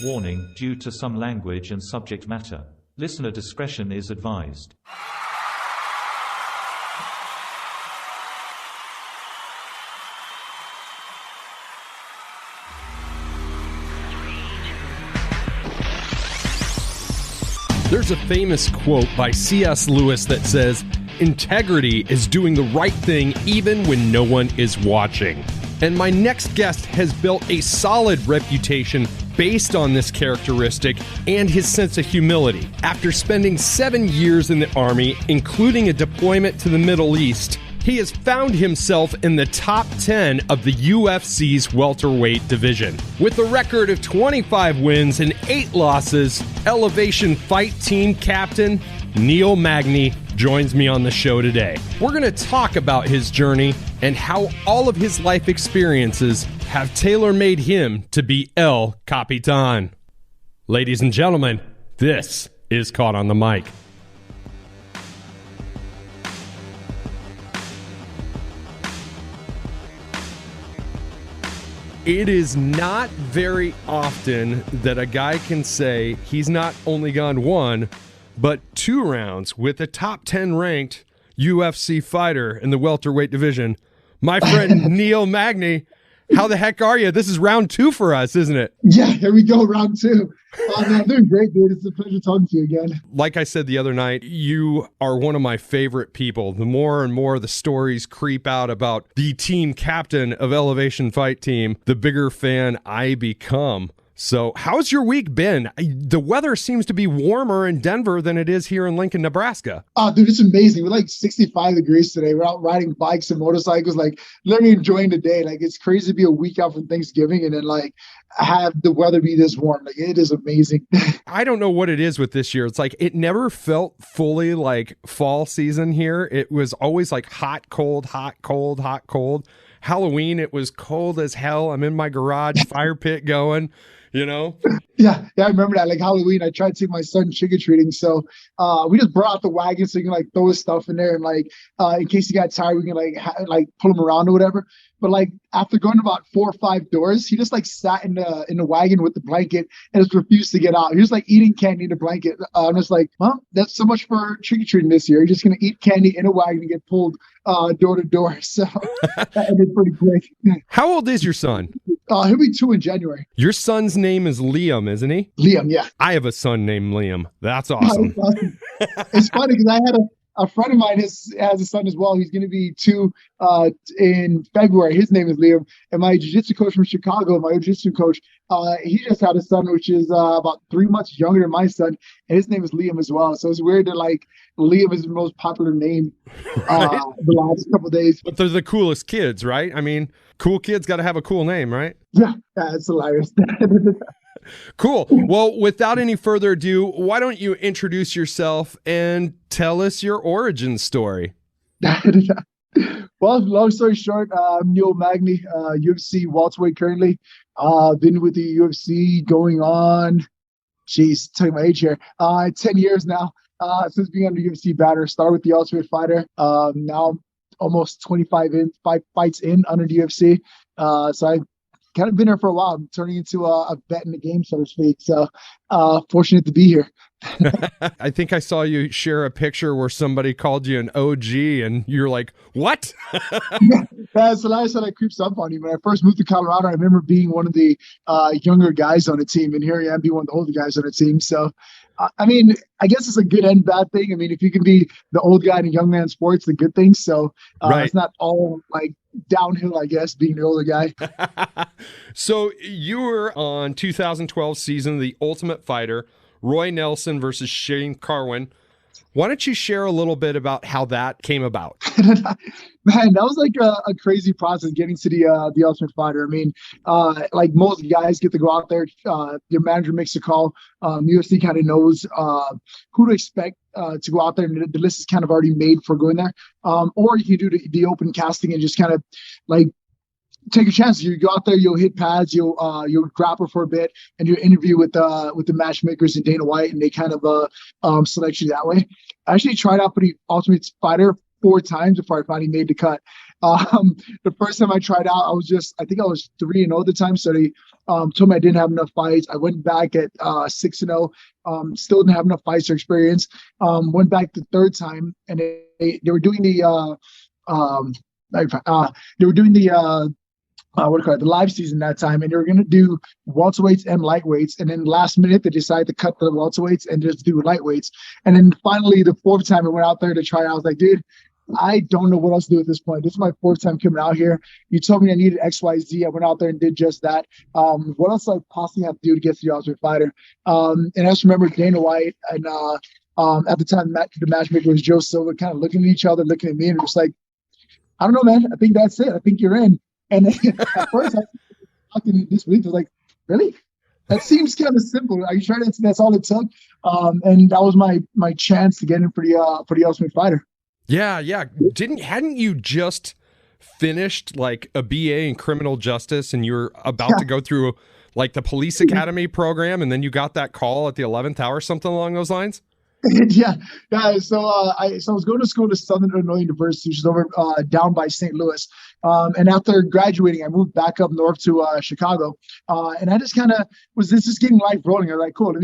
Warning, due to some language and subject matter, listener discretion is advised. There's a famous quote by C.S. Lewis that says, "Integrity is doing the right thing even when no one is watching." And my next guest has built a solid reputation based on this characteristic and his sense of humility. After spending 7 years in the Army, including a deployment to the Middle East, he has found himself in the top 10 of the UFC's welterweight division. With a record of 25 wins and 8 losses, Elevation Fight Team captain Neil Magny joins me on the show today. We're going to talk about his journey and how all of his life experiences have tailor-made him to be El Capitan. Ladies and gentlemen, this is Caught on the Mic. It is not very often that a guy can say he's not only gone 1, but 2 rounds with a top 10 ranked UFC fighter in the welterweight division. My friend Neil Magny, how the heck are you? This is round 2 for us, isn't it? Yeah, here we go, round 2. I'm doing great, dude. It's a pleasure talking to you again. Like I said the other night, you are one of my favorite people. The more and more the stories creep out about the team captain of Elevation Fight Team, the bigger fan I become. So how's your week been? The weather seems to be warmer in Denver than it is here in Lincoln, Nebraska. Oh, dude, it's amazing. We're like 65 degrees today. We're out riding bikes and motorcycles, like literally enjoying the day. Like it's crazy to be a week out from Thanksgiving and then like have the weather be this warm. Like it is amazing. I don't know what it is with this year. It's like it never felt fully like fall season here. It was always like hot, cold, hot, cold, hot, cold. Halloween, it was cold as hell. I'm in my garage, fire pit going. You know? Yeah, I remember that. Like Halloween, I tried to take my son trick-or-treating. So we just brought out the wagon so you can like throw his stuff in there and like in case he got tired, we can like pull him around or whatever. But like after going about 4 or 5 doors, he just like sat in the wagon with the blanket and just refused to get out. He was like eating candy in the blanket. I'm just like, well, that's so much for trick-or-treating this year. You're just gonna eat candy in a wagon and get pulled door to door. So that ended pretty quick. How old is your son? He'll be 2 in January. Your son's name is Liam, isn't he? Liam, yeah. I have a son named Liam. That's awesome. It's funny because I had a friend of mine has a son as well. He's going to be 2 in February. His name is Liam. And my jiu-jitsu coach from Chicago, my jiu-jitsu coach, he just had a son, which is about 3 months younger than my son. And his name is Liam as well. So it's weird that like Liam is the most popular name right? The last couple of days. But they're the coolest kids, right? I mean, cool kids got to have a cool name, right? Yeah, it's hilarious. Cool. Well, without any further ado, why don't you introduce yourself and tell us your origin story? Well, long story short, I'm Neil Magny, UFC welterweight currently. Been with the UFC going on, tell you my age here, 10 years now. Since being on the UFC banner, started with the Ultimate Fighter. Now almost 25 fights in under the UFC. So I've kind of been here for a while. I'm turning into a vet in the game, so to speak. So fortunate to be here. I think I saw you share a picture where somebody called you an OG and you're like, what? Yeah, so last time I creeps up on you. When I first moved to Colorado, I remember being one of the younger guys on the team, and here I am being one of the older guys on the team. So I mean, I guess it's a good and bad thing. I mean, if you can be the old guy in a young man's sport, it's a good thing. So right. It's not all like downhill, I guess, being the older guy. So you were on 2012 season of The Ultimate Fighter, Roy Nelson versus Shane Carwin. Why don't you share a little bit about how that came about? Man, that was like a crazy process getting to the Ultimate Fighter. I mean, like most guys get to go out there. Your manager makes a call. UFC kind of knows who to expect to go out there, and the list is kind of already made for going there. Or you can do the open casting and just kind of like take a chance. You go out there, you'll hit pads, you'll grapple for a bit, and you interview with the matchmakers and Dana White, and they kind of select you that way. I actually tried out for the Ultimate Fighter 4 times before I finally made the cut. The first time I tried out, I think I was 3-0 at the time. So they told me I didn't have enough fights. I went back at 6-0, still didn't have enough fights or experience. Went back the third time, and they were doing the what do you call it, the live season that time, and they were going to do welterweights and lightweights, and then last minute they decided to cut the welterweights and just do lightweights. And then finally the fourth time I went out there to try it, I was like, dude, I don't know what else to do at this point. This is my fourth time coming out here. You told me I needed XYZ. I went out there and did just that. What else do I possibly have to do to get to the Ultimate Fighter? And I just remember Dana White and at the time the matchmaker was Joe Silva, kind of looking at each other, looking at me, and just like, I don't know, man. I think that's it. I think you're in. And at first, I was talking this week. I was like, really? That seems kind of simple. Are you sure that's all it took? And that was my chance to get in for the Ultimate Fighter. Yeah. Hadn't you just finished like a BA in criminal justice, and you were about to go through like the police academy program, and then you got that call at the 11th hour, something along those lines? Yeah. So I was going to school at Southern Illinois University, which is over down by St. Louis. And after graduating, I moved back up north to Chicago. And I just kind of was just getting life rolling. I was like, cool.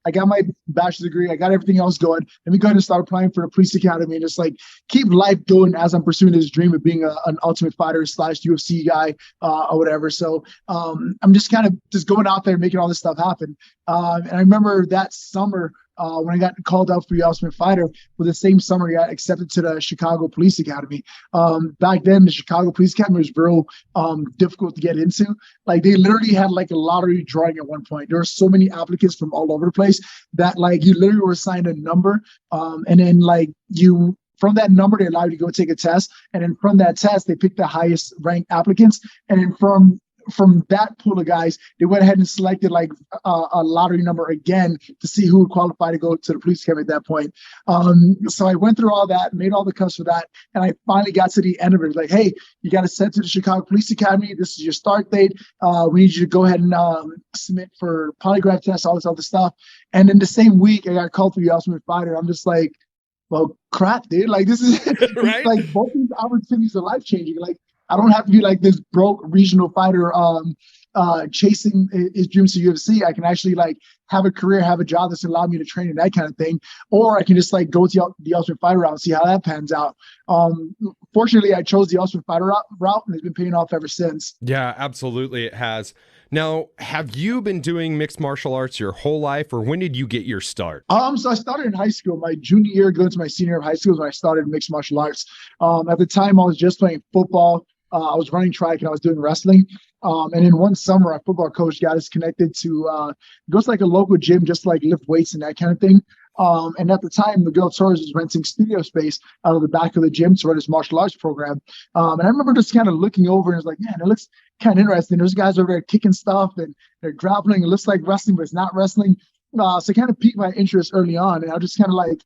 I got my bachelor's degree. I got everything else going. Let me go ahead and start applying for the police academy and just like keep life going as I'm pursuing this dream of being an Ultimate Fighter / UFC guy or whatever. So I'm just kind of just going out there making all this stuff happen. And I remember that summer, when I got called out for the Ultimate Fighter, for the same summer I got accepted to the Chicago Police Academy. Back then, the Chicago Police Academy was real difficult to get into. Like they literally had like a lottery drawing at one point. There were so many applicants from all over the place that like you literally were assigned a number, and then like you. From that number, they allowed you to go take a test, and then from that test, they picked the highest ranked applicants, and then from that pool of guys, they went ahead and selected like a lottery number again to see who would qualify to go to the police academy at that point. So I went through all that, made all the cuts for that, and I finally got to the end of it. Like, hey, you got to send to the Chicago Police Academy. This is your start date. We need you to go ahead and submit for polygraph tests, all this other stuff. And then the same week, I got called for the Ultimate Fighter. I'm just like, well, crap, dude. Like this is right? like both these opportunities are life changing. Like I don't have to be like this broke regional fighter chasing his dreams to UFC. I can actually like have a career, have a job that's allowed me to train and that kind of thing. Or I can just like go to the Ultimate Fighter route and see how that pans out. Fortunately, I chose the Ultimate Fighter route, and it's been paying off ever since. Yeah, absolutely it has. Now, have you been doing mixed martial arts your whole life, or when did you get your start? So I started in high school. My junior year, going to my senior year of high school, is when I started mixed martial arts. At the time, I was just playing football. I was running track and I was doing wrestling. And in one summer, our football coach got us connected to go to like a local gym, just to, like lift weights and that kind of thing. And at the time, Miguel Torres was renting studio space out of the back of the gym to run his martial arts program. And I remember just kind of looking over and I was like, man, it looks kind of interesting. There's guys over there kicking stuff and they're grappling. It looks like wrestling, but it's not wrestling. So it kind of piqued my interest early on. And I was just kind of like,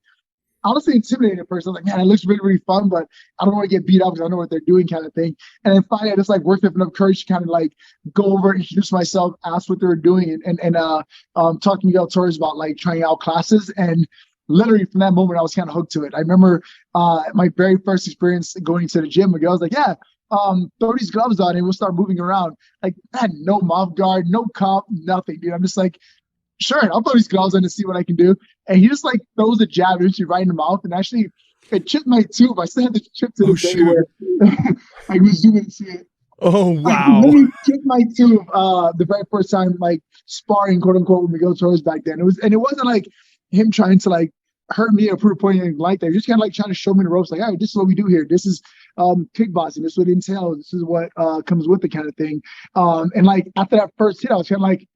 honestly intimidated at first. I was like, man, it looks really, really fun, but I don't want to get beat up because I know what they're doing kind of thing. And then finally, I just like worked up enough courage to kind of like go over, introduce myself, ask what they were doing, and talk to Miguel Torres about like trying out classes. And literally from that moment, I was kind of hooked to it. I remember my very first experience going to the gym. Miguel was like, yeah, throw these gloves on and we'll start moving around. Like I had no mouth guard, no comp, nothing, dude. I'm just like, sure, I'll throw these gloves on and see what I can do. And he just like throws a jab into right in the mouth, and actually it chipped my tooth. I still had the chip to the day where I was zooming to see it. Oh wow! I literally chipped my tooth the very first time, like sparring, quote unquote, with Miguel Torres back then. It wasn't like him trying to like hurt me or prove a point, anything like that. He was just kind of like trying to show me the ropes, like, all right, this is what we do here. This is kickboxing. This is what it entails. This is what comes with the kind of thing. And like after that first hit, I was kind of like,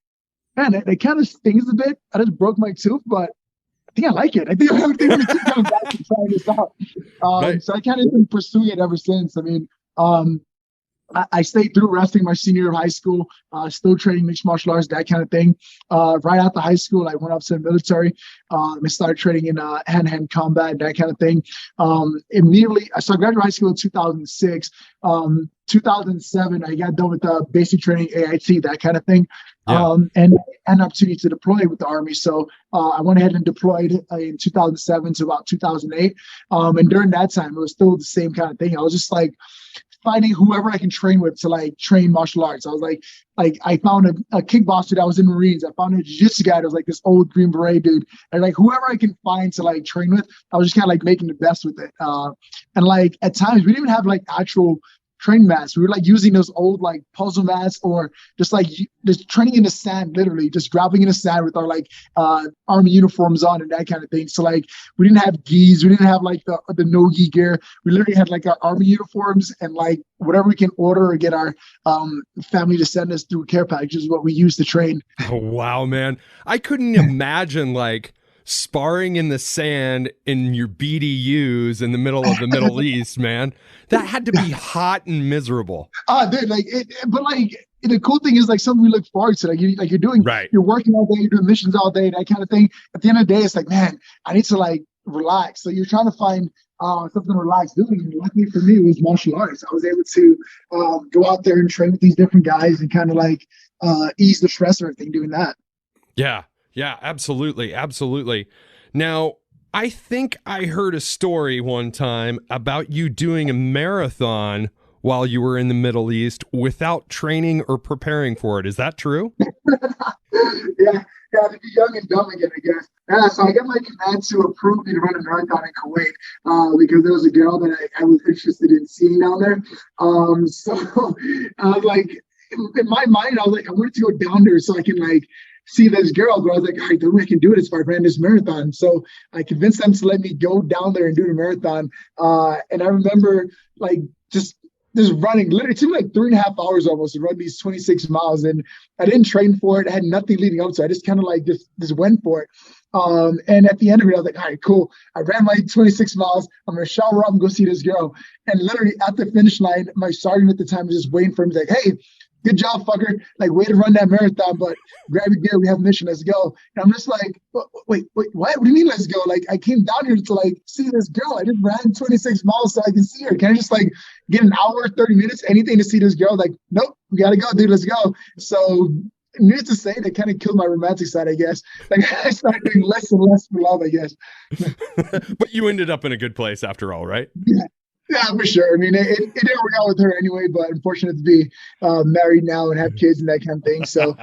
man, it kind of stings a bit. I just broke my tooth, but I think I like it. I think I'm going to keep coming back and trying this out. Right. So I kind of been pursuing it ever since. I mean, I stayed through wrestling my senior year of high school, still training mixed martial arts, that kind of thing. Right after high school, I went up to the military. I started training in hand-to-hand combat, that kind of thing. Immediately, so I graduated high school in 2006. 2007, I got done with basic training, AIT, that kind of thing. Yeah. And an opportunity to deploy with the Army. So I went ahead and deployed in 2007 to about 2008. And during that time, it was still the same kind of thing. I was just like finding whoever I can train with to like train martial arts. I was like I found a kickboxer that was in Marines. I found a jiu-jitsu guy that was like this old Green Beret dude, and like whoever I can find to like train with, I was just kind of like making the best with it. And like at times we didn't even have like actual training mats. We were like using those old like puzzle mats, or just like just training in the sand, literally just grabbing in the sand with our like army uniforms on and that kind of thing. So like we didn't have gis, we didn't have like the no gi gear. We literally had like our army uniforms and like whatever we can order or get our family to send us through care packages is what we used to train. Oh wow, man. I couldn't imagine like sparring in the sand in your BDUs in the middle of the Middle East, man. That had to be hot and miserable. Dude, like but like the cool thing is like something we look forward to. Like you're doing, right. You're working all day, you're doing missions all day, that kind of thing. At the end of the day, it's like, man, I need to like relax. So you're trying to find something to relax doing. And luckily for me, it was martial arts. I was able to go out there and train with these different guys and kind of like ease the stress and everything doing that. Yeah, absolutely. Absolutely. Now, I think I heard a story one time about you doing a marathon while you were in the Middle East without training or preparing for it. Is that true? Yeah, to be young and dumb again, I guess. Yeah, so I got my command to approve me to run a marathon in Kuwait because there was a girl that I was interested in seeing down there. So I was like, in my mind, I was like, I wanted to go down there so I can like see this girl, but I was like, all right, the way I can do it is if I ran this marathon. So I convinced them to let me go down there and do the marathon. And I remember like just running, literally it took like 3.5 hours almost to run these 26 miles. And I didn't train for it. I had nothing leading up to it. I just kind of like just went for it. And at the end of it, I was like, all right, cool. I ran my 26 miles. I'm going to shower up and go see this girl. And literally at the finish line, my sergeant at the time was just waiting for him. He's like, hey, good job, fucker. Like, way to run that marathon, but grab your gear. We have a mission. Let's go. And I'm just like, wait, what? What do you mean, let's go? Like, I came down here to, like, see this girl. I just ran 26 miles so I can see her. Can I just, like, get an hour, 30 minutes, anything to see this girl? Like, nope, we got to go, dude. Let's go. So, needless to say, that kind of killed my romantic side, I guess. Like, I started doing less and less for love, I guess. But you ended up in a good place after all, right? Yeah, for sure. I mean, it didn't work out with her anyway, but unfortunate to be married now and have kids and that kind of thing. So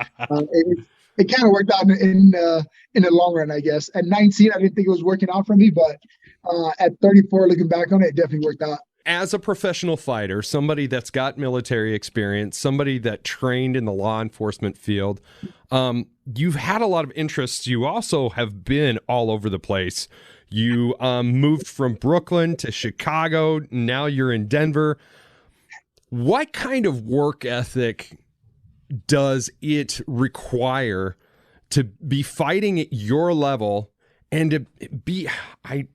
it kind of worked out in the long run, I guess. At 19, I didn't think it was working out for me, but at 34, looking back on it, it definitely worked out. As a professional fighter, somebody that's got military experience, somebody that trained in the law enforcement field, you've had a lot of interests. You also have been all over the place. You moved from Brooklyn to Chicago. Now you're in Denver. What kind of work ethic does it require to be fighting at your level and to be, I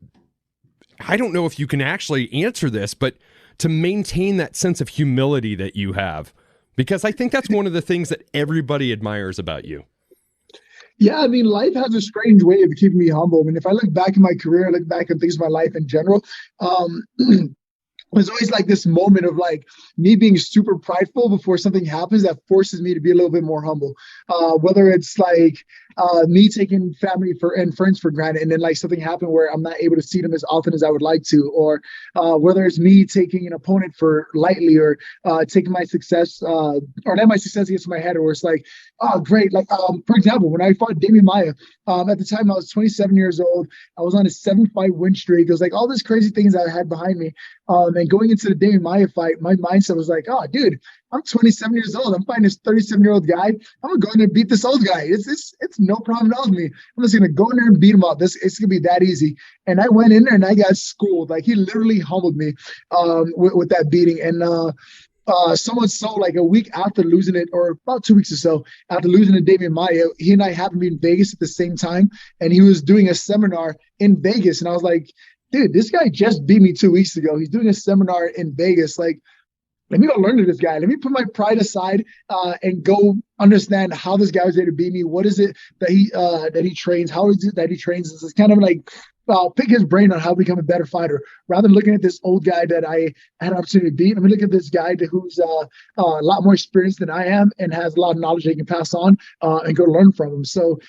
don't know if you can actually answer this, but to maintain that sense of humility that you have? Because I think that's one of the things that everybody admires about you. Yeah, I mean, life has a strange way of keeping me humble. I mean, if I look back in my career, I look back at things in my life in general, there's always like this moment of like me being super prideful before something happens that forces me to be a little bit more humble. Whether it's like me taking family and friends for granted, and then like something happened where I'm not able to see them as often as I would like to, or whether it's me taking an opponent for lightly, or taking my success or letting my success against my head, or it's like, oh, great. Like, for example, when I fought Damian Maia, at the time I was 27 years old. I was on a 7-fight win streak. It was like all these crazy things I had behind me. And going into the Damian Maia fight, my mindset was like, oh, dude, I'm 27 years old. I'm fighting this 37-year-old guy. I'm going to go in there and beat this old guy. It's no problem at all with me. I'm just going to go in there and beat him up. It's going to be that easy. And I went in there and I got schooled. Like, he literally humbled me with that beating. And so much so, like a week after losing it, or about 2 weeks or so after losing to Damian Maia, he and I happened to be in Vegas at the same time. And he was doing a seminar in Vegas. And I was like, dude, this guy just beat me 2 weeks ago. He's doing a seminar in Vegas. Like, let me go learn to this guy. Let me put my pride aside and go understand how this guy was able to beat me. What is it that he trains? How is it that he trains? It's kind of like pick his brain on how to become a better fighter, rather than looking at this old guy that I had an opportunity to beat. Let me look at this guy who's a lot more experienced than I am and has a lot of knowledge they can pass on and go learn from him. So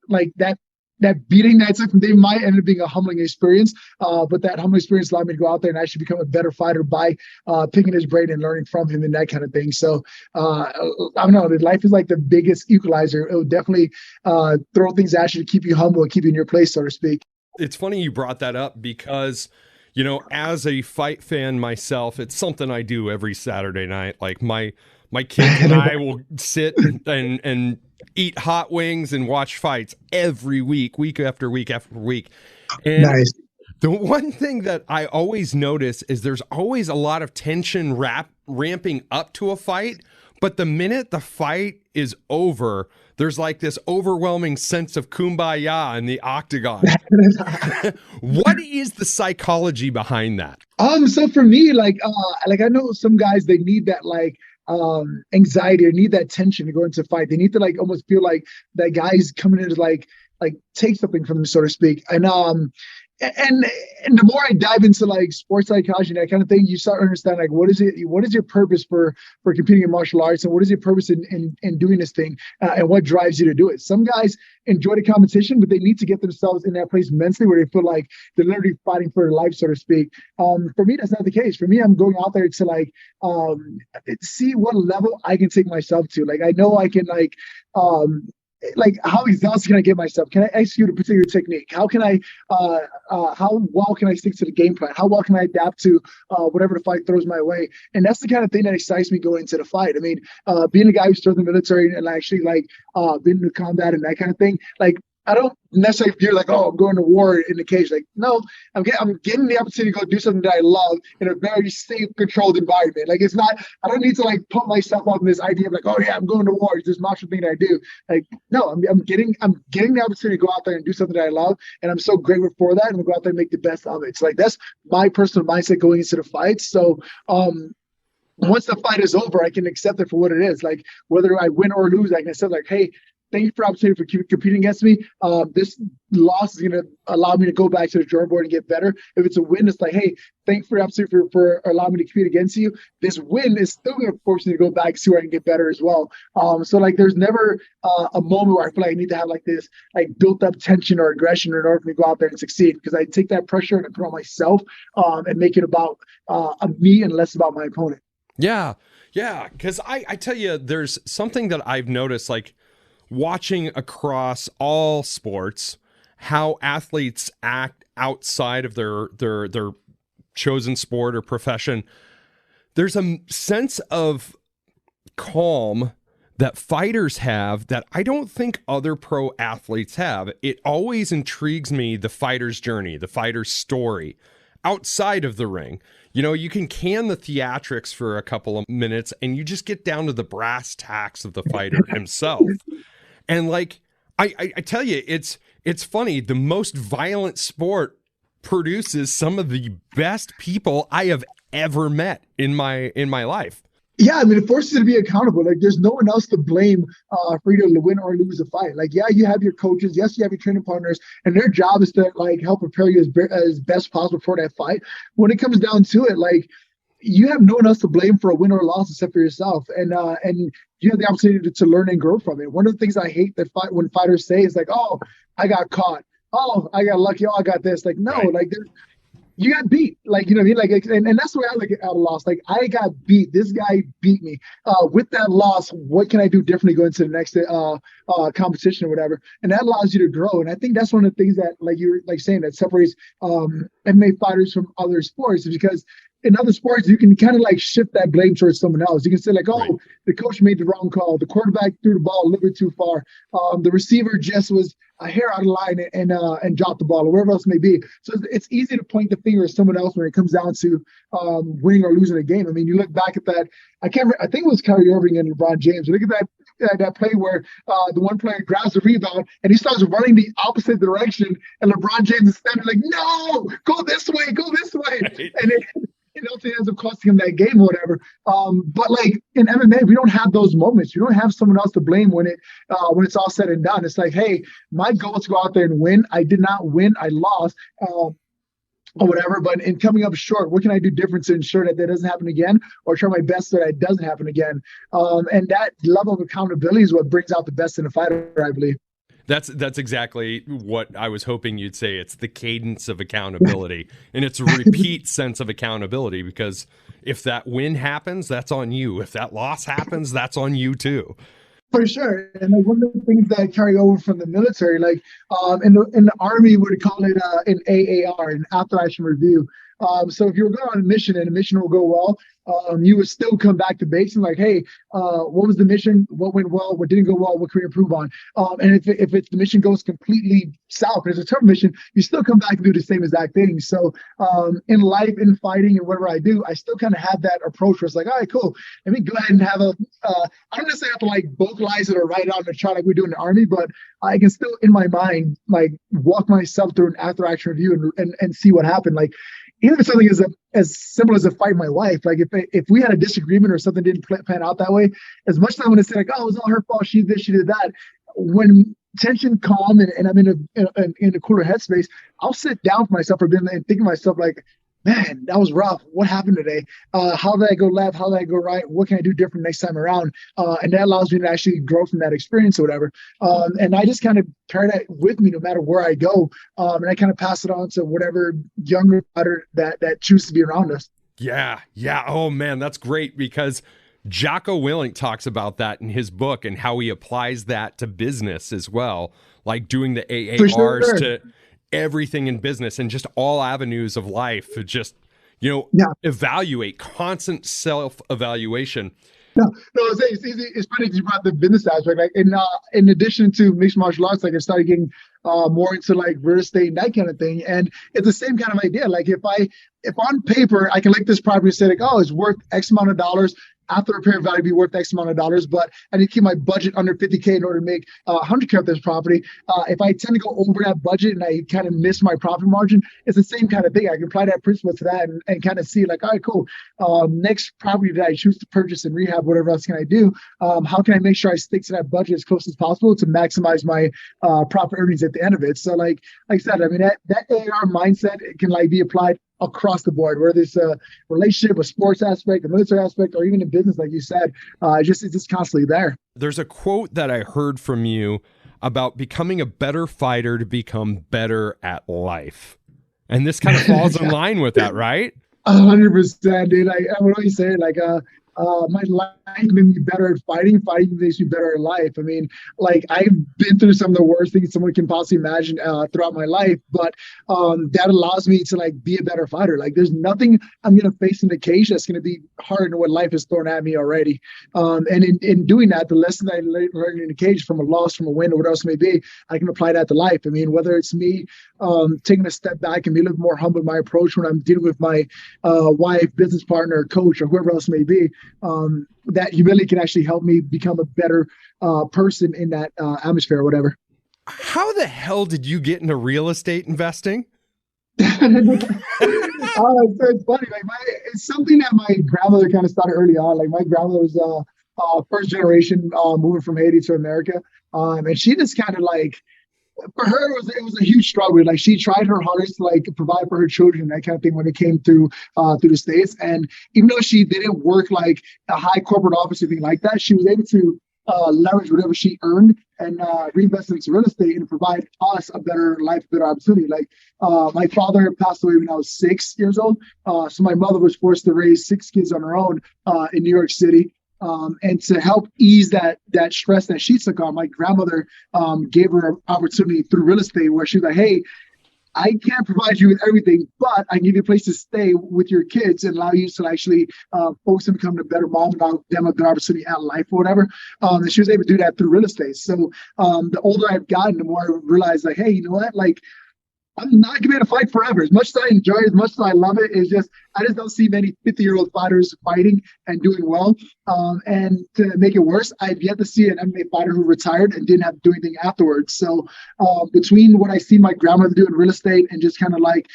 like that that beating that I took from David Maya ended up being a humbling experience. But that humbling experience allowed me to go out there and actually become a better fighter by picking his brain and learning from him and that kind of thing. So I don't know, life is like the biggest equalizer. It will definitely throw things at you to keep you humble and keep you in your place, so to speak. It's funny you brought that up because, you know, as a fight fan myself, it's something I do every Saturday night. Like my kids and I will sit and eat hot wings and watch fights every week, week after week after week. And nice. The one thing that I always notice is there's always a lot of tension ramping up to a fight, but the minute the fight is over, there's like this overwhelming sense of kumbaya in the octagon. What is the psychology behind that? So for me, like I know some guys, they need that like anxiety or need that tension to go into a fight. They need to like almost feel like that guy's coming in to like take something from them, so to speak. And the more I dive into like sports psychology and that kind of thing, you start to understand like what is your purpose for competing in martial arts, and what is your purpose in doing this thing, and what drives you to do it. Some guys enjoy the competition, but they need to get themselves in that place mentally where they feel like they're literally fighting for their life, so to speak. For me, that's not the case. For me, I'm going out there to like see what level I can take myself to. Like I know I can like how exhausted can I get myself? Can I execute a particular technique? How can I how well can I stick to the game plan? How well can I adapt to whatever the fight throws my way? And that's the kind of thing that excites me going into the fight. I mean, being a guy who served in the military and actually like been in combat and that kind of thing, like I don't necessarily feel like, oh, I'm going to war in the cage. Like, no, I'm getting the opportunity to go do something that I love in a very safe, controlled environment. Like, it's not, I don't need to like put myself up in this idea of like, oh yeah, I'm going to war. It's this martial thing that I do. Like, no, I'm getting the opportunity to go out there and do something that I love, and I'm so grateful for that. And I'm go out there and make the best of it. So like, that's my personal mindset going into the fight. So, once the fight is over, I can accept it for what it is. Like, whether I win or lose, I can accept like, hey, thank you for the opportunity for competing against me. This loss is going to allow me to go back to the drawing board and get better. If it's a win, it's like, hey, thanks for the opportunity for allowing me to compete against you. This win is still going to force me to go back and see where I can get better as well. So like, there's never a moment where I feel like I need to have like this like built up tension or aggression in order for me to go out there and succeed, because I take that pressure and I put on myself and make it about me and less about my opponent. Yeah. Because I tell you, there's something that I've noticed, like, watching across all sports, how athletes act outside of their chosen sport or profession. There's a sense of calm that fighters have that I don't think other pro athletes have. It always intrigues me, the fighter's journey, the fighter's story outside of the ring. You know, you can can the theatrics for a couple of minutes and you just get down to the brass tacks of the fighter himself. And like, I tell you, it's funny. The most violent sport produces some of the best people I have ever met in my life. Yeah, I mean, it forces you to be accountable. Like, there's no one else to blame for you to win or lose a fight. Like, yeah, you have your coaches. Yes, you have your training partners, and their job is to like help prepare you as best possible for that fight. When it comes down to it, like, you have no one else to blame for a win or a loss except for yourself, and you have the opportunity to learn and grow from it. One of the things I hate that when fighters say is like, "Oh, I got caught. Oh, I got lucky. Oh, I got this." Like, no, right. Like you got beat. Like, you know what I mean? Like, and that's the way I look at a loss. Like, I got beat. This guy beat me. With that loss, what can I do differently going into the next competition or whatever? And that allows you to grow. And I think that's one of the things that, like you're like saying, that separates MMA fighters from other sports, is because in other sports, you can kind of like shift that blame towards someone else. You can say like, oh, right, the coach made the wrong call. The quarterback threw the ball a little bit too far. The receiver just was a hair out of line and dropped the ball, or wherever else it may be. So it's easy to point the finger at someone else when it comes down to winning or losing a game. I mean, you look back at that. I think it was Kyrie Irving and LeBron James. Look at that play where the one player grabs the rebound and he starts running the opposite direction, and LeBron James is standing like, no, go this way. Right. And it also ends up costing him that game or whatever. But like in MMA, we don't have those moments. You don't have someone else to blame when it's all said and done. It's like, hey, my goal is to go out there and win. I did not win. I lost. Or whatever, but in coming up short, what can I do different to ensure that doesn't happen again, or try my best so that it doesn't happen again? And that level of accountability is what brings out the best in a fighter, I believe. That's exactly what I was hoping you'd say. It's the cadence of accountability, and it's a repeat sense of accountability, because if that win happens, that's on you. If that loss happens, that's on you too. For sure. And like one of the things that I carry over from the military, like in the Army, we would call it an AAR, an after action review. So if you were going on a mission and the mission will go well, you would still come back to base and like, hey, what was the mission? What went well? What didn't go well? What can we improve on? And if the mission goes completely south, and it's a tough mission, you still come back and do the same exact thing. So in life, in fighting, and whatever I do, I still kind of have that approach where it's like, all right, cool. Let me go ahead and have I don't necessarily have to like vocalize it or write it out in a chart like we do in the Army, but I can still in my mind like walk myself through an after action review and see what happened. Like, even something as simple as a fight with my wife, like if we had a disagreement or something didn't pan out that way, as much as I want to say like, oh, it was all her fault, she did this, she did that, when tension calm and I'm in a cooler headspace, I'll sit down for myself and think of myself like, man, that was rough. What happened today? How did I go left? How did I go right? What can I do different next time around? And that allows me to actually grow from that experience or whatever. And I just kind of carry that with me no matter where I go. And I kind of pass it on to whatever younger fighter that chooses to be around us. Yeah. Oh man, that's great, because Jocko Willink talks about that in his book and how he applies that to business as well, like doing the AARs to everything in business and just all avenues of life. Just, evaluate, constant self-evaluation. No, it's easy. It's funny because you brought the business aspect. Like in addition to mixed martial arts, like I started getting more into like real estate and that kind of thing. And it's the same kind of idea. Like if on paper I can look at this property and say like, oh, it's worth X amount of dollars. After repair value be worth X amount of dollars, but I need to keep my budget under 50K in order to make 100K of this property. If I tend to go over that budget and I kind of miss my profit margin, it's the same kind of thing. I can apply that principle to that and kind of see like, all right, cool. Next property that I choose to purchase and rehab, whatever else can I do? How can I make sure I stick to that budget as close as possible to maximize my profit earnings at the end of it? So like I said, I mean, that AR mindset, it can like be applied across the board, whether it's a relationship, a sports aspect, a military aspect, or even in business, like you said. It's just constantly there. There's a quote that I heard from you about becoming a better fighter to become better at life. And this kind of falls in line with that, right? 100%, dude. I would always say like, my life made me better at fighting. Fighting makes me better at life. I mean, like I've been through some of the worst things someone can possibly imagine throughout my life, but that allows me to like be a better fighter. Like there's nothing I'm going to face in the cage that's going to be harder than what life has thrown at me already. And in doing that, the lesson I learned in the cage from a loss, from a win, or what else it may be, I can apply that to life. I mean, whether it's me taking a step back and be a little more humble in my approach when I'm dealing with my wife, business partner, coach, or whoever else it may be, that humility can actually help me become a better person in that atmosphere or whatever. How the hell did you get into real estate investing? So it's funny. Like it's something that my grandmother kind of started early on. Like my grandmother was first generation moving from Haiti to America, and she just kind of like, for her it was a huge struggle. Like she tried her hardest to like provide for her children, that kind of thing, when it came through the States. And even though she didn't work like a high corporate office or anything like that, she was able to leverage whatever she earned and reinvest into real estate and provide us a better life, better opportunity. Like my father passed away when I was 6 years old, so my mother was forced to raise 6 kids on her own in New York City. And to help ease that stress that she took on, my grandmother gave her an opportunity through real estate where she was like, hey, I can't provide you with everything, but I can give you a place to stay with your kids and allow you to actually focus on becoming a better mom and allow them a good opportunity at life or whatever. And she was able to do that through real estate. So the older I've gotten, the more I realized like, hey, you know what? Like, I'm not going to be able to fight forever. As much as I enjoy it, as much as I love it, it's just, I just don't see many 50-year-old fighters fighting and doing well. And to make it worse, I've yet to see an MMA fighter who retired and didn't have to do anything afterwards. So between what I see my grandmother do in real estate and just kind of like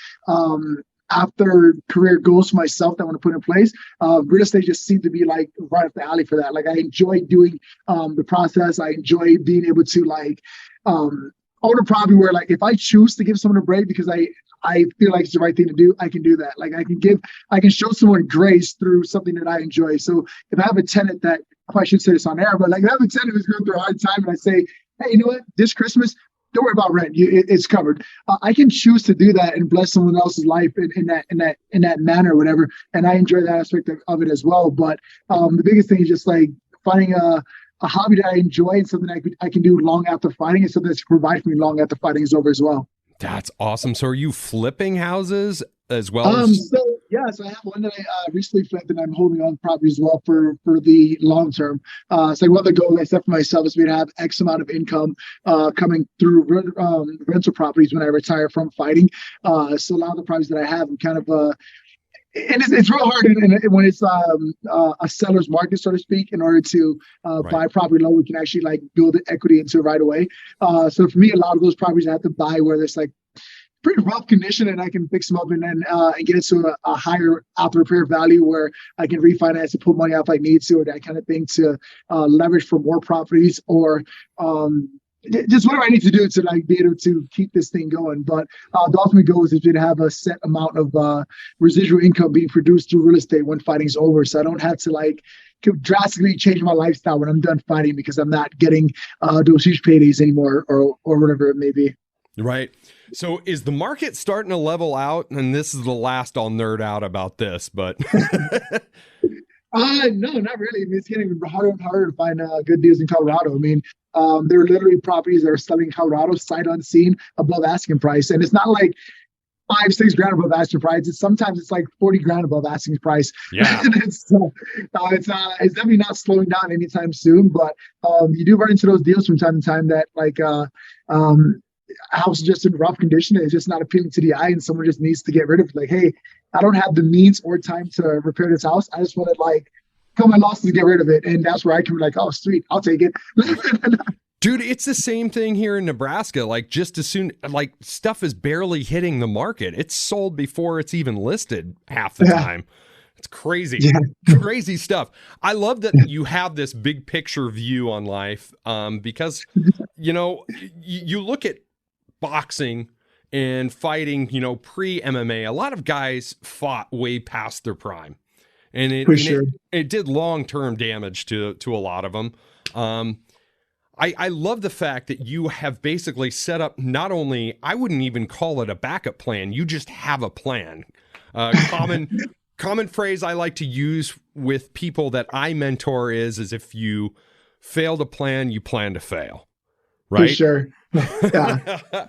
after career goals for myself that I want to put in place, real estate just seemed to be like right up the alley for that. Like I enjoy doing the process. I enjoy being able to like own a property where like if I choose to give someone a break because I feel like it's the right thing to do, I can do that. Like I can show someone grace through something that I enjoy. So if I have a tenant that, I should say this on air, but like if I have a tenant who's going through a hard time and I say, hey, you know what? This Christmas, don't worry about rent. It's covered. I can choose to do that and bless someone else's life in that manner, or whatever. And I enjoy that aspect of it as well. But the biggest thing is just like finding a hobby that I enjoy and something I can do long after fighting, and something that's provide for me long after fighting is over as well. That's awesome. So are you flipping houses as well? So I have one that I recently flipped, and I'm holding on property as well for the long term. So one of the goals I set for myself is to have X amount of income coming through rental properties when I retire from fighting. So a lot of the properties that I have, I'm kind of and it's real hard when it's a seller's market, so to speak, in order to buy property low, we can actually like build equity into it right away. So for me, a lot of those properties I have to buy where there's like pretty rough condition, and I can fix them up and then and get it to a higher after repair value where I can refinance and pull money out if I need to, or that kind of thing, to leverage for more properties, or just whatever I need to do to like be able to keep this thing going. But the ultimate goal is to have a set amount of residual income being produced through real estate when fighting's over, so I don't have to like drastically change my lifestyle when I'm done fighting because I'm not getting those huge paydays anymore, or whatever it may be. Right. So is the market starting to level out? And this is the last I'll nerd out about this, but no, not really. I mean, it's getting harder and harder to find good deals in Colorado. I mean, there are literally properties that are selling in Colorado sight unseen above asking price, and it's not like $5-6 grand above asking price. Sometimes it's like 40 grand above asking price. Yeah, it's definitely not slowing down anytime soon. But you do run into those deals from time to time that like house is just in rough condition. It's just not appealing to the eye, and someone just needs to get rid of it. Like, hey, I don't have the means or time to repair this house. I just want to like cut my losses and get rid of it. And that's where I can be like, oh, sweet, I'll take it. Dude, it's the same thing here in Nebraska. Like, just as soon, like, stuff is barely hitting the market. It's sold before it's even listed half the time. It's crazy. Crazy stuff. I love that you have this big picture view on life, because, you know, you look at boxing and fighting, you know, pre-MMA. A lot of guys fought way past their prime. And it did long-term damage to a lot of them. I love the fact that you have basically set up not only, I wouldn't even call it a backup plan, you just have a plan. Common phrase I like to use with people that I mentor is if you fail to plan, you plan to fail. Right? For sure. Yeah.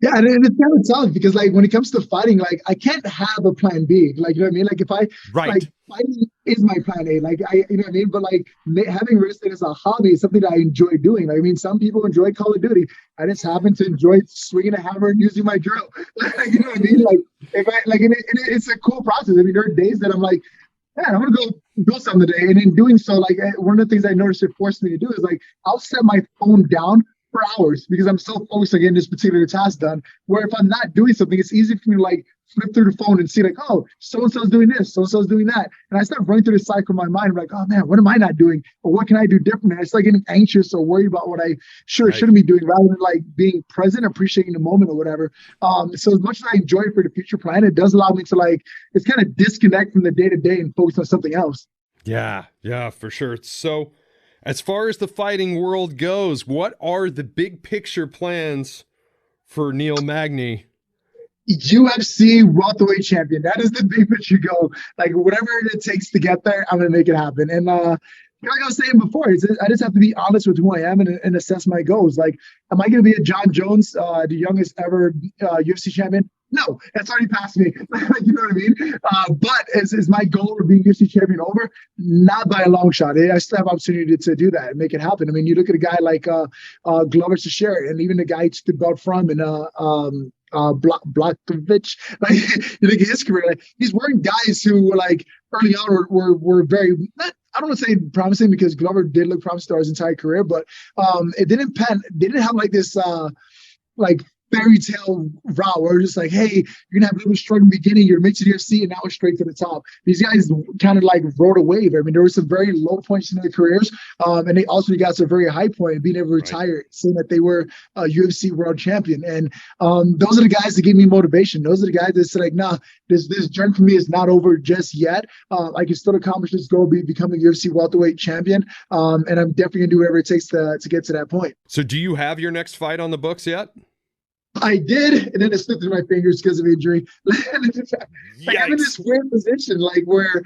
Yeah, and it's kind of tough because, like, when it comes to fighting, like, I can't have a plan B. Like, you know what I mean? Like, if I, like, fighting is my plan A. Like, you know what I mean? But, like, having real estate as a hobby is something that I enjoy doing. Like, I mean, some people enjoy Call of Duty. I just happen to enjoy swinging a hammer and using my drill. Like, you know what I mean? Like, if I, like, it's a cool process. I mean, there are days that I'm like, man, I'm going to go do something today. And in doing so, like, one of the things I noticed it forced me to do is, like, I'll set my phone down for hours because I'm so focused on getting this particular task done, where if I'm not doing something, it's easy for me to like flip through the phone and see like, oh, so-and-so's doing this, so-and-so's doing that. And I start running through the cycle in my mind. I'm like, oh man, what am I not doing? Or what can I do different? And I start getting anxious or worried about what I shouldn't be doing, rather than like being present, appreciating the moment or whatever. So as much as I enjoy it for the future plan, it does allow me to like, it's kind of disconnect from the day-to-day and focus on something else. Yeah, for sure. So as far as the fighting world goes, what are the big picture plans for Neil Magny? UFC welterweight champion. That is the big picture goal. Like, whatever it takes to get there, I'm going to make it happen. And like I was saying before, I just have to be honest with who I am and assess my goals. Like, am I going to be a John Jones, the youngest ever UFC champion? No, that's already past me. You know what I mean? But is my goal of being UFC champion over? Not by a long shot. I still have opportunity to do that and make it happen. I mean, you look at a guy like Glover Teixeira, and even the guy he took the belt from, and Blachowicz. Like, you look at his career, like, he's wearing guys who were like early on were very, not, I don't want to say promising, because Glover did look promising throughout his entire career, but they didn't have like this like fairy tale route where it's just like, hey, you're gonna have a little struggle in the beginning, you're mixed to the UFC, and now it's straight to the top. These guys kind of like rode a wave. I mean, there were some very low points in their careers, and they also got to a very high point, being able to retire, saying that they were a UFC world champion. And those are the guys that give me motivation. Those are the guys that say like, nah, this journey for me is not over just yet. I can still accomplish this goal, become a UFC welterweight champion, and I'm definitely gonna do whatever it takes to get to that point. So do you have your next fight on the books yet? I did, and then it slipped through my fingers because of injury. Like, I'm in this weird position, like where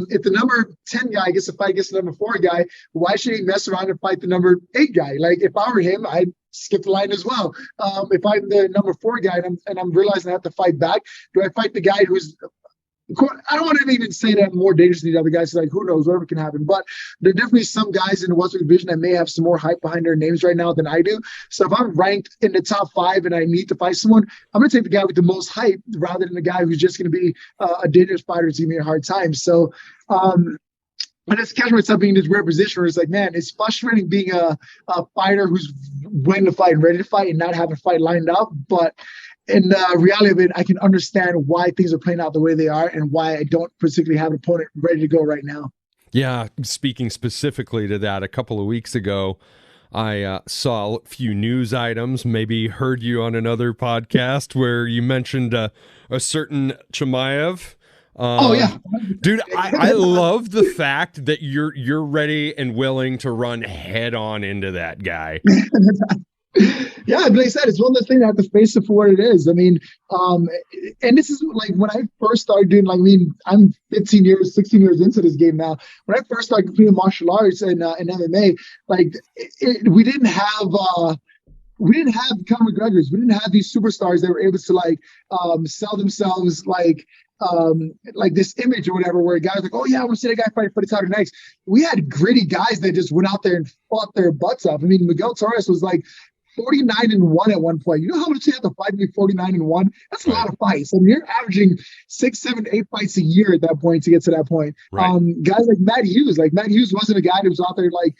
if the number 10 guy gets a fight against the number 4 guy, why should he mess around and fight the number 8 guy? Like if I were him, I'd skip the line as well. If I'm the number 4 guy and I'm realizing I have to fight back, do I fight the guy who's I don't want to even say that I'm more dangerous than the other guys. Like, who knows, whatever can happen. But there are definitely some guys in the welterweight division that may have some more hype behind their names right now than I do. So if I'm ranked in the top 5 and I need to fight someone, I'm going to take the guy with the most hype rather than the guy who's just going to be a dangerous fighter to give me a hard time. So I just catch myself being in this rare position where it's like, man, it's frustrating being a fighter who's willing to fight and ready to fight and not having a fight lined up. But in the reality of it, I can understand why things are playing out the way they are and why I don't particularly have an opponent ready to go right now. Yeah, speaking specifically to that, a couple of weeks ago, I saw a few news items, maybe heard you on another podcast where you mentioned a certain Chimaev. Oh yeah, dude, I love the fact that you're ready and willing to run head on into that guy. Yeah, like I said, it's one of those things I have to face it for what it is. I mean, and this is like when I first started doing, like, I mean, I'm 16 years into this game now. When I first started competing martial arts and MMA, like we didn't have Conor McGregor's. We didn't have these superstars that were able to like sell themselves like this image or whatever, where guys like, oh yeah, I want to see that guy fight for the title next. We had gritty guys that just went out there and fought their butts off. I mean, Miguel Torres was like 49-1 at one point. You know how much you have to fight to be 49-1? That's a lot of fights. I mean, you're averaging 6, 7, 8 fights a year at that point to get to that point. Right. Guys like Matt Hughes wasn't a guy that was out there like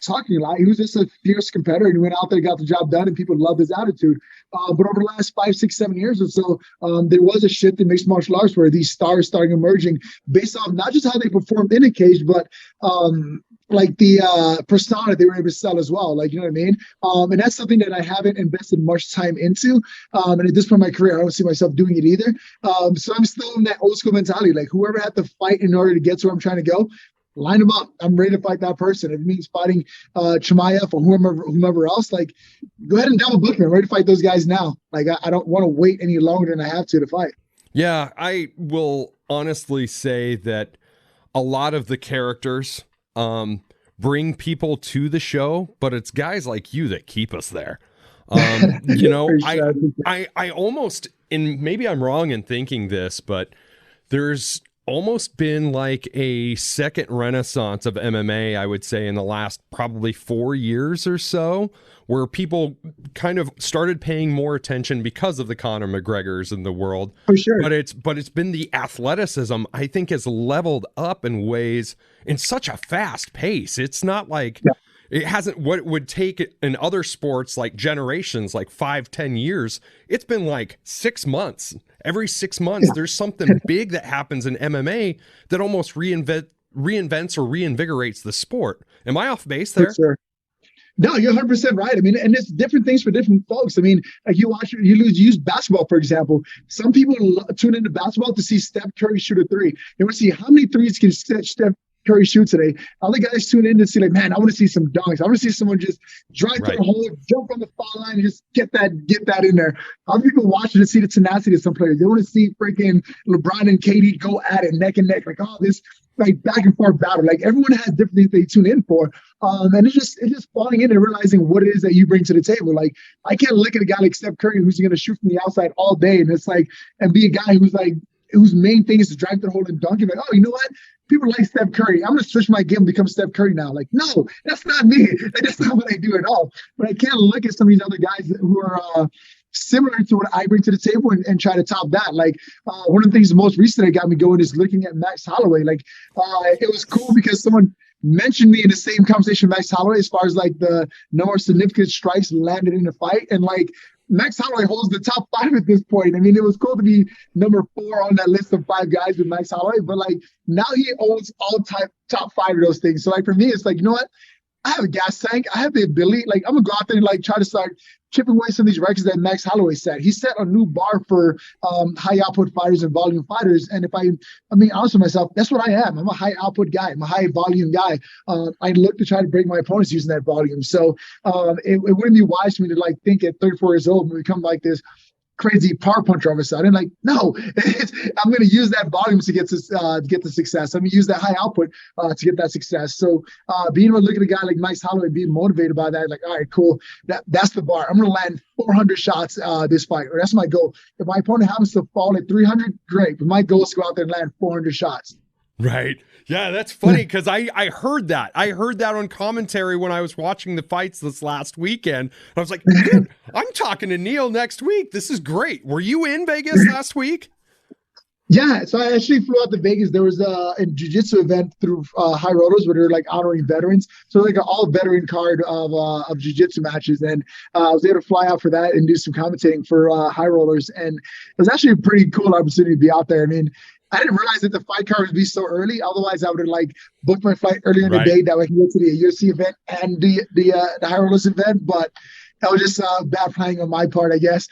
talking a lot. He was just a fierce competitor, and he went out there, got the job done, and people loved his attitude. But over the last 5, 6, 7 years or so, there was a shift in mixed martial arts where these stars started emerging based off not just how they performed in a cage, but like the persona they were able to sell as well. Like, you know what I mean? And that's something that I haven't invested much time into. And at this point in my career, I don't see myself doing it either. So I'm still in that old school mentality. Like, whoever had to fight in order to get to where I'm trying to go, line them up. I'm ready to fight that person. If it means fighting Chimaev or whomever else, like, go ahead and double book me. I'm ready to fight those guys now. Like, I don't want to wait any longer than I have to fight. Yeah, I will honestly say that a lot of the characters bring people to the show, but it's guys like you that keep us there. You know, I almost, and maybe I'm wrong in thinking this, but there's almost been like a second renaissance of MMA, I would say, in the last probably 4 years or so, where people kind of started paying more attention because of the Conor McGregors in the world. For sure. But it's been the athleticism, I think, has leveled up in ways in such a fast pace. It's not like it hasn't, what it would take in other sports like generations, like 5-10 years. It's been like 6 months. Every 6 months, there's something big that happens in MMA that almost reinvents or reinvigorates the sport. Am I off base there? Sure. No, you're 100% right. I mean, and it's different things for different folks. I mean, like you use basketball, for example. Some people tune into basketball to see Steph Curry shoot a three. They want to see how many threes can Steph Curry shoot today. Other guys tune in to see, like, man, I want to see some dunks. I want to see someone just drive to the hole, jump on the foul line, and just get that in there. Other people watching to see the tenacity of some players. They want to see freaking LeBron and KD go at it neck and neck, like, oh, this like back and forth battle. Like, everyone has different things they tune in for. And it's just falling in and realizing what it is that you bring to the table. Like, I can't look at a guy like Steph Curry who's going to shoot from the outside all day, and it's like, and be a guy whose main thing is to drive to the hole and dunk. You're like, oh, you know what? People like Steph Curry. I'm going to switch my game and become Steph Curry now. Like, no, that's not me. That's not what I do at all. But I can't look at some of these other guys who are similar to what I bring to the table and try to top that. Like, one of the things the most recent that got me going is looking at Max Holloway. Like, it was cool because someone mentioned me in the same conversation with Max Holloway as far as like the number of significant strikes landed in the fight. And like, Max Holloway holds the top 5 at this point. I mean, it was cool to be number 4 on that list of 5 guys with Max Holloway, but like now he owns all top 5 of those things. So like for me, it's like, you know what? I have a gas tank. I have the ability. Like I'm gonna go out there and like try to start chipping away some of these records that Max Holloway set. He set a new bar for high output fighters and volume fighters. And if I mean, honest with myself, that's what I am. I'm a high output guy. I'm a high volume guy. I look to try to break my opponents using that volume. So it wouldn't be wise for me to like think at 34 years old and become like this crazy power puncher all of a sudden. Like, no, I'm going to use that volume to get the success. I'm going to use that high output to get that success. So being able to look at a guy like Max Holloway, being motivated by that, like, all right, cool. That's the bar. I'm going to land 400 shots this fight, or that's my goal. If my opponent happens to fall at 300, great. But my goal is to go out there and land 400 shots. Right. Yeah, that's funny because I heard that. I heard that on commentary when I was watching the fights this last weekend. I was like, dude, I'm talking to Neil next week. This is great. Were you in Vegas last week? Yeah, so I actually flew out to Vegas. There was a jiu-jitsu event through High Rollers where they're like honoring veterans. So like an all veteran card of jiu-jitsu matches. And I was able to fly out for that and do some commentating for High Rollers. And it was actually a pretty cool opportunity to be out there. I mean, I didn't realize that the fight card would be so early. Otherwise, I would have like booked my flight earlier in the day that way I can go to the UFC event and the High Rollers event. But that was just bad planning on my part, I guess.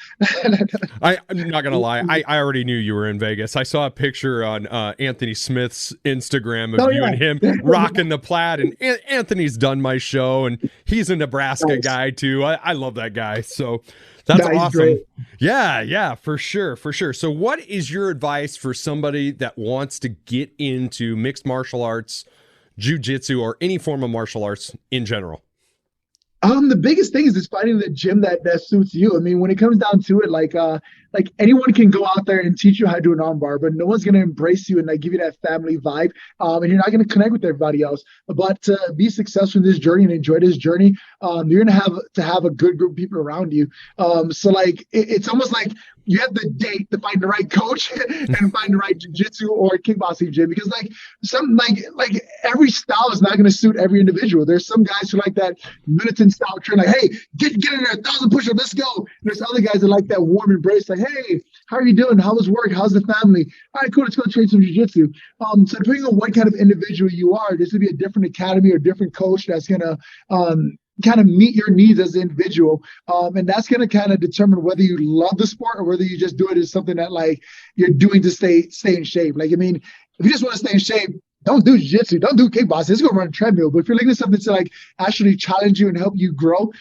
I'm not going to lie. I already knew you were in Vegas. I saw a picture on Anthony Smith's Instagram of you and him rocking the plaid. And Anthony's done my show, and he's a Nebraska guy, too. I love that guy. So that's awesome. Great. Yeah, for sure. So what is your advice for somebody that wants to get into mixed martial arts, jiu-jitsu, or any form of martial arts in general? The biggest thing is just finding the gym that suits you. I mean, when it comes down to it, like anyone can go out there and teach you how to do an armbar, but no one's going to embrace you and like give you that family vibe. And you're not going to connect with everybody else. But to be successful in this journey and enjoy this journey, you're going to have a good group of people around you. So like it's almost like you have the date to find the right coach and find the right jiu-jitsu or kickboxing gym, because like some like every style is not going to suit every individual. There's some guys who like that militant style train, like, hey, get in there, 1,000 push-ups, let's go. And there's other guys that like that warm embrace, like, hey, how are you doing? How was work? How's the family? All right, cool, let's go train some jiu-jitsu. So depending on what kind of individual you are, there's going to be a different academy or different coach that's going to kind of meet your needs as an individual. And that's going to kind of determine whether you love the sport or whether you just do it as something that like you're doing to stay in shape. Like, I mean, if you just want to stay in shape, don't do jiu-jitsu, don't do kickboxing, just go run a treadmill. But if you're looking at something to like actually challenge you and help you grow,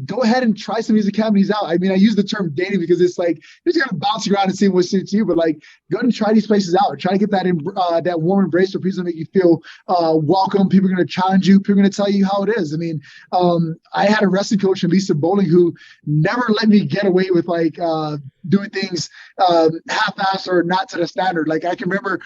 go ahead and try some of these academies out. I mean, I use the term dating because it's like, you're just gonna bounce around and see what suits you, but like, go ahead and try these places out. Try to get that warm embrace where people make you feel welcome. People are gonna challenge you. People are gonna tell you how it is. I mean, I had a wrestling coach in Lisa Bowling who never let me get away with like doing things half-assed or not to the standard. Like I can remember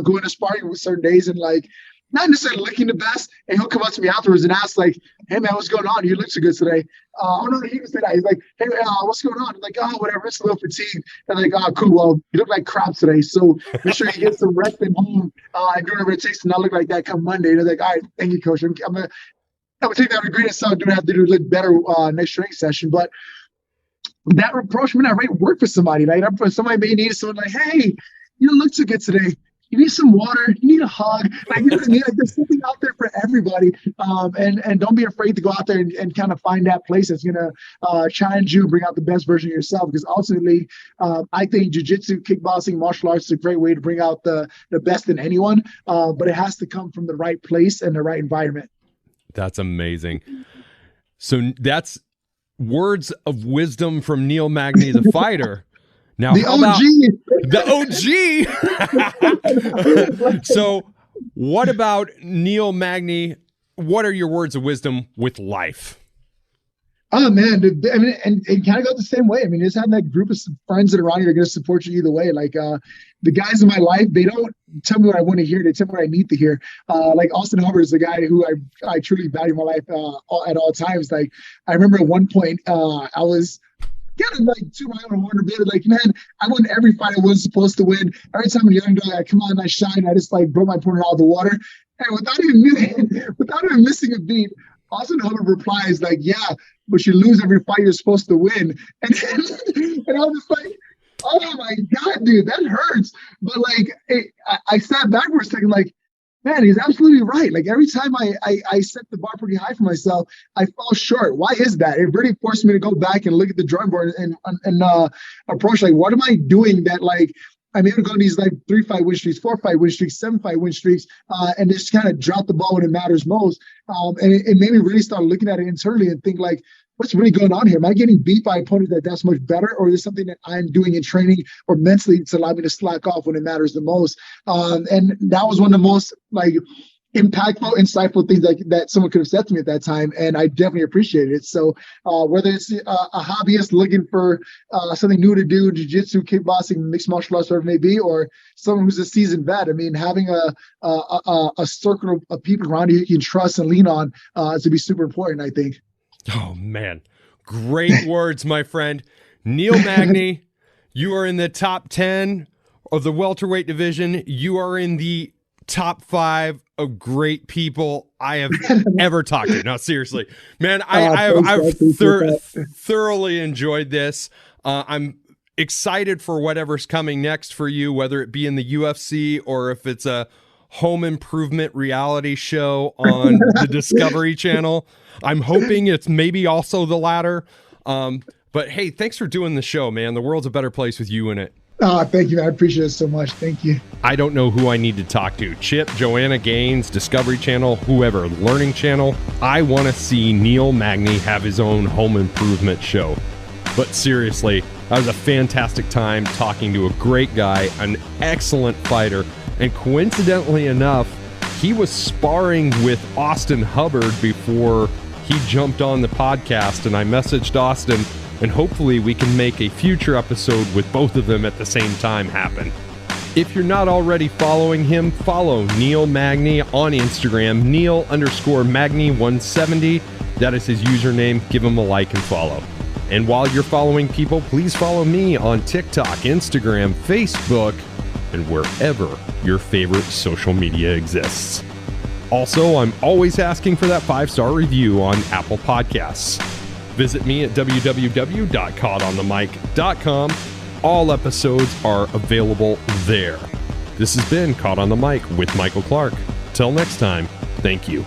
going to sparring with certain days and like not necessarily looking the best, and he'll come up to me afterwards and ask like, hey man, what's going on? You look so good today. Oh no, he didn't say that. He's like, hey, what's going on? I'm like, oh, whatever, it's a little fatigued. And like, oh, cool, well, you look like crap today, so make sure you get some rest at home and do whatever it takes to not look like that come Monday. And they're like, all right, thank you, coach. I'm gonna take that with a grain of salt. Do have to do a little better next training session, but that approach may not work for somebody. Like somebody may need someone like, hey, you don't look so good today. You need some water. You need a hug. Like, you know what I mean? Like, there's something out there for everybody. And don't be afraid to go out there and kind of find that place that's going to challenge you, bring out the best version of yourself. Because ultimately, I think jiu-jitsu, kickboxing, martial arts is a great way to bring out the best in anyone. But it has to come from the right place and the right environment. That's amazing. So that's words of wisdom from Neil Magny, the fighter. Now, the OG. So what about Neil Magny? What are your words of wisdom with life? Oh man, I mean, and it kind of goes the same way. I mean, just having that group of friends that are around you that are going to support you either way. Like the guys in my life, they don't tell me what I want to hear. They tell me what I need to hear. Like Austin Hubbard is the guy who I truly value in my life at all times. Like I remember at one point I was kind of like to my own horn a bit, like, man, I won every fight I was supposed to win. Every time I'm a young dog, I come on, I shine, I just like blow my opponent out of the water. And without even missing a beat, Austin Hubbard replies like, "Yeah, but you lose every fight you're supposed to win." And and I was just like, "Oh my God, dude, that hurts." But like, I sat back for a second, like, man, he's absolutely right. Like every time I set the bar pretty high for myself, I fall short. Why is that? It really forced me to go back and look at the drawing board and approach like, what am I doing that like I'm able to go to these like 3-fight win streaks, 4-fight win streaks, 7-fight win streaks, and just kind of drop the ball when it matters most. And it made me really start looking at it internally and think like, what's really going on here? Am I getting beat by opponents that's much better, or is this something that I'm doing in training or mentally to allow me to slack off when it matters the most? And that was one of the most like impactful, insightful things that someone could have said to me at that time, and I definitely appreciated it. So whether it's a hobbyist looking for something new to do, jiu-jitsu, kickboxing, mixed martial arts, whatever it may be, or someone who's a seasoned vet, I mean, having a circle of people around you can trust and lean on is to be super important, I think. Oh, man. Great words, my friend. Neil Magny, you are in the top 10 of the welterweight division. You are in the top 5 of great people I have ever talked to. No, seriously. Man, I've thoroughly enjoyed this. I'm excited for whatever's coming next for you, whether it be in the UFC or if it's a home improvement reality show on the Discovery Channel. I'm hoping it's maybe also the latter. But hey, thanks for doing the show, man. The world's a better place with you in it. Thank you. I appreciate it so much. Thank you. I don't know who I need to talk to. Chip, Joanna Gaines, Discovery Channel, whoever, Learning Channel. I want to see Neil Magny have his own home improvement show. But seriously, that was a fantastic time talking to a great guy, an excellent fighter, and coincidentally enough, he was sparring with Austin Hubbard before he jumped on the podcast, and I messaged Austin, and hopefully we can make a future episode with both of them at the same time happen. If you're not already following him, follow Neil Magny on Instagram, Neil_Magny170. That is his username. Give him a like and follow. And while you're following people, please follow me on TikTok, Instagram, Facebook, and wherever your favorite social media exists. Also, I'm always asking for that 5-star review on Apple Podcasts. Visit me at www.caughtonthemic.com. All episodes are available there. This has been Caught on the Mic with Michael Clark. Till next time, thank you.